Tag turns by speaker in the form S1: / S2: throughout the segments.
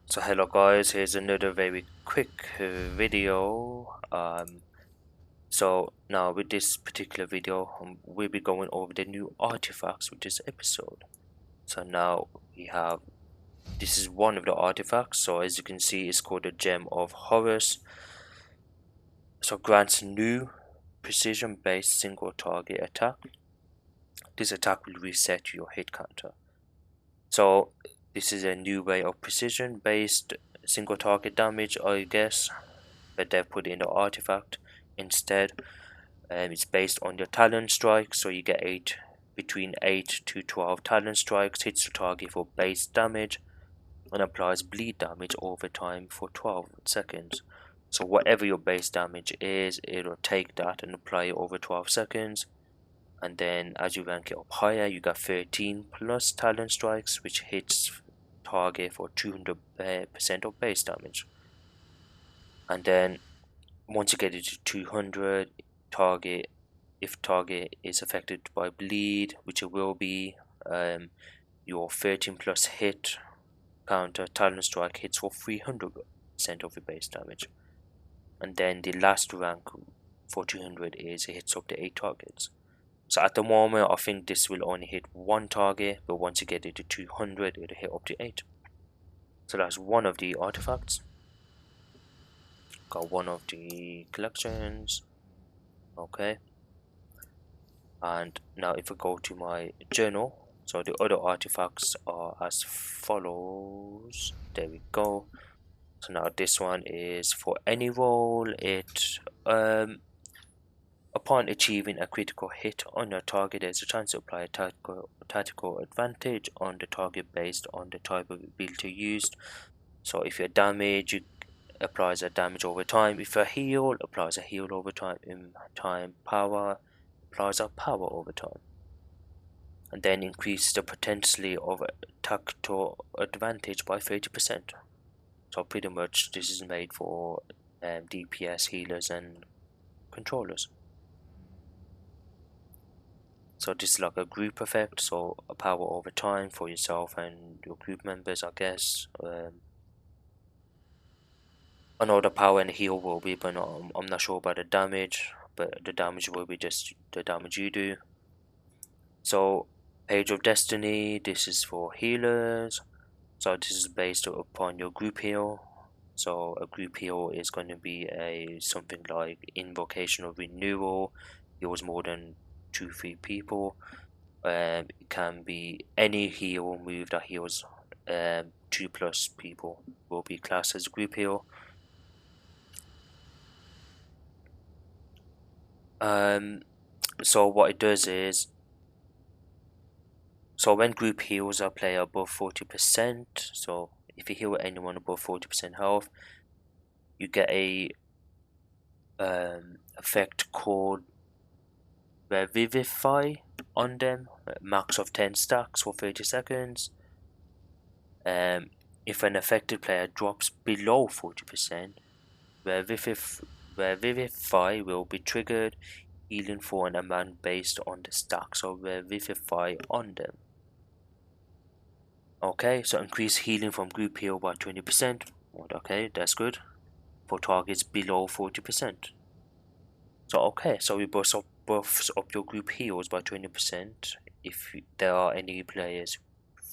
S1: So hello guys, here's another very quick video. So now with this particular video, we'll be going over the new artifacts with this episode. So now we have, this is one of the artifacts. So as you can see, it's called the Gem of Horus. So grants new precision-based single target attack. This attack will reset your hit counter. So this is a new way of precision-based single target damage, I guess, but they've put in the artifact instead. It's based on your Talon Strike, so you get between 8 to 12 Talon Strikes, hits the target for base damage, and applies bleed damage over time for 12 seconds. So whatever your base damage is, it'll take that and apply it over 12 seconds. And then as you rank it up higher, you got 13 plus Talon Strikes, which hits target for 200% of base damage. And then once you get it to 200, if target is affected by bleed, which it will be, your 13 plus hit counter Talon Strike hits for 300% of your base damage. And then the last rank for 200 is it hits up to 8 targets. So at the moment, I think this will only hit 1 target, but once you get it to 200, it'll hit up to 8. So that's one of the artifacts. Got one of the collections. Okay. And now if we go to my journal, so the other artifacts are as follows. There we go. So now this one is for any roll. It upon achieving a critical hit on your target, there's a chance to apply a tactical advantage on the target based on the type of ability used. So if you're damaged, you applies a damage over time. If you're heal, applies a heal over time. In time power, applies a power over time. And then increase the potentially of a tactical advantage by 30%. So pretty much this is made for DPS healers and controllers. So this is like a group effect, so a power over time for yourself and your group members, I guess. I know the power and heal will be, but I'm not sure about the damage. But the damage will be just the damage you do. So Page of Destiny, this is for healers. So this is based upon your group heal. So a group heal is going to be something like Invocation of Renewal. Heals more than 2-3 people. It can be any heal move that heals 2+ people will be classed as group heal. So what it does is, so when group heals a player above 40%, so if you heal anyone above 40% health, you get a effect called Revivify on them, max of 10 stacks for 30 seconds. If an affected player drops below 40%, Revivify will be triggered, healing for an amount based on the stacks of Revivify on them. Okay, so increase healing from group heal by 20%. Okay, that's good. For targets below 40%. So okay, so we buffs up your group heals by 20% if there are any players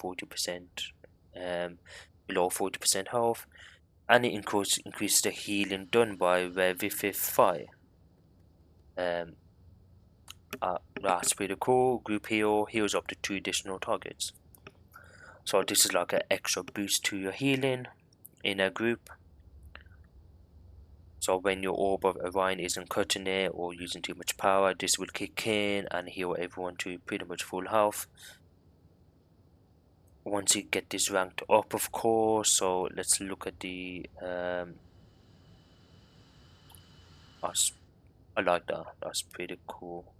S1: 40% below 40% health, and it increases the healing done by Revivify. That's pretty cool. Group heal heals up to 2 additional targets. So this is like an extra boost to your healing in a group. So when your Orb of Orion isn't cutting it or using too much power, this will kick in and heal everyone to pretty much full health. Once you get this ranked up, of course, so let's look at the I like that, that's pretty cool.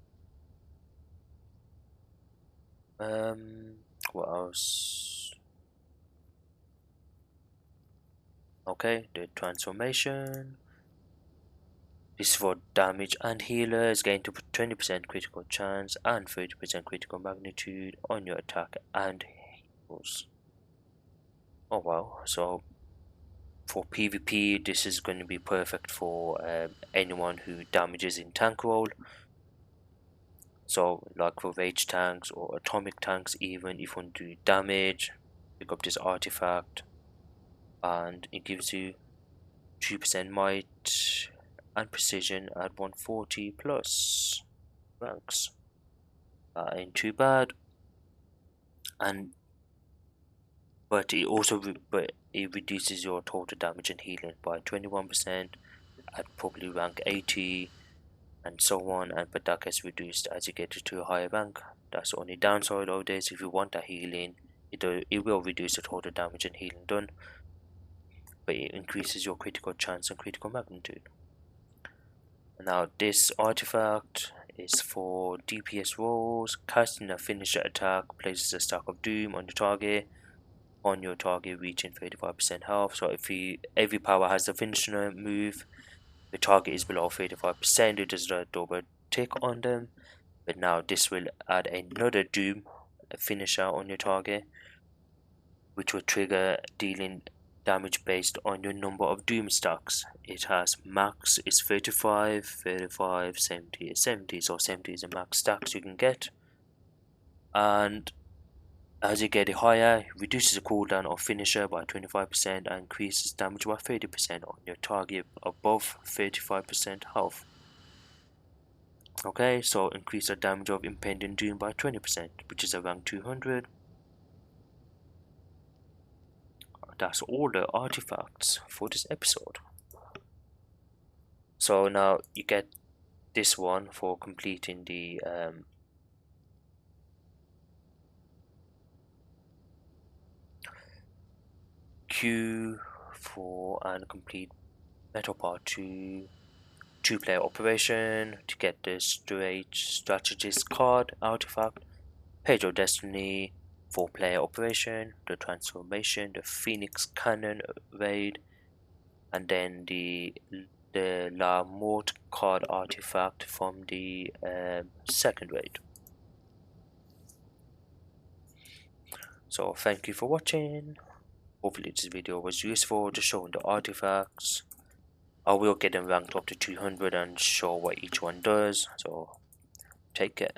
S1: What else? Okay, the transformation. This is for damage and healers, gain to 20% critical chance and 30% critical magnitude on your attack and heals. Oh wow, so For PvP, this is going to be perfect for anyone who damages in tank role. So like for rage tanks or atomic tanks, even if you want to do damage, pick up this artifact, and it gives you 2% might and precision at 140 plus ranks. Ain't too bad. And but it reduces your total damage and healing by 21% at probably rank 80, and so on. And but that gets reduced as you get to a higher rank. That's the only downside of this. If you want that healing, it will reduce the total damage and healing done, but it increases your critical chance and critical magnitude. Now this artifact is for DPS roles. Casting a finisher attack places a stack of doom on your target reaching 35% health. So if every power has a finisher move, the target is below 35%, it does a double tick on them. But now this will add another doom, a finisher on your target, which will trigger dealing damage based on your number of doom stacks. It has max is 35, 35, 70 is 70, so 70 is the max stacks you can get. And as you get it higher, it reduces the cooldown of finisher by 25% and increases damage by 30% on your target above 35% health. Okay, so increase the damage of impending doom by 20%, which is around 200. That's all the artifacts for this episode. So now you get this one for completing the queue for and complete Metal Part 2 two-player operation to get the strategist card artifact, Page of Destiny 4-player operation, the transformation, the Phoenix Cannon raid, and then the La Mort card artifact from the second raid. So thank you for watching. Hopefully this video was useful, just showing the artifacts. I will get them ranked up to 200 and show what each one does, so take care.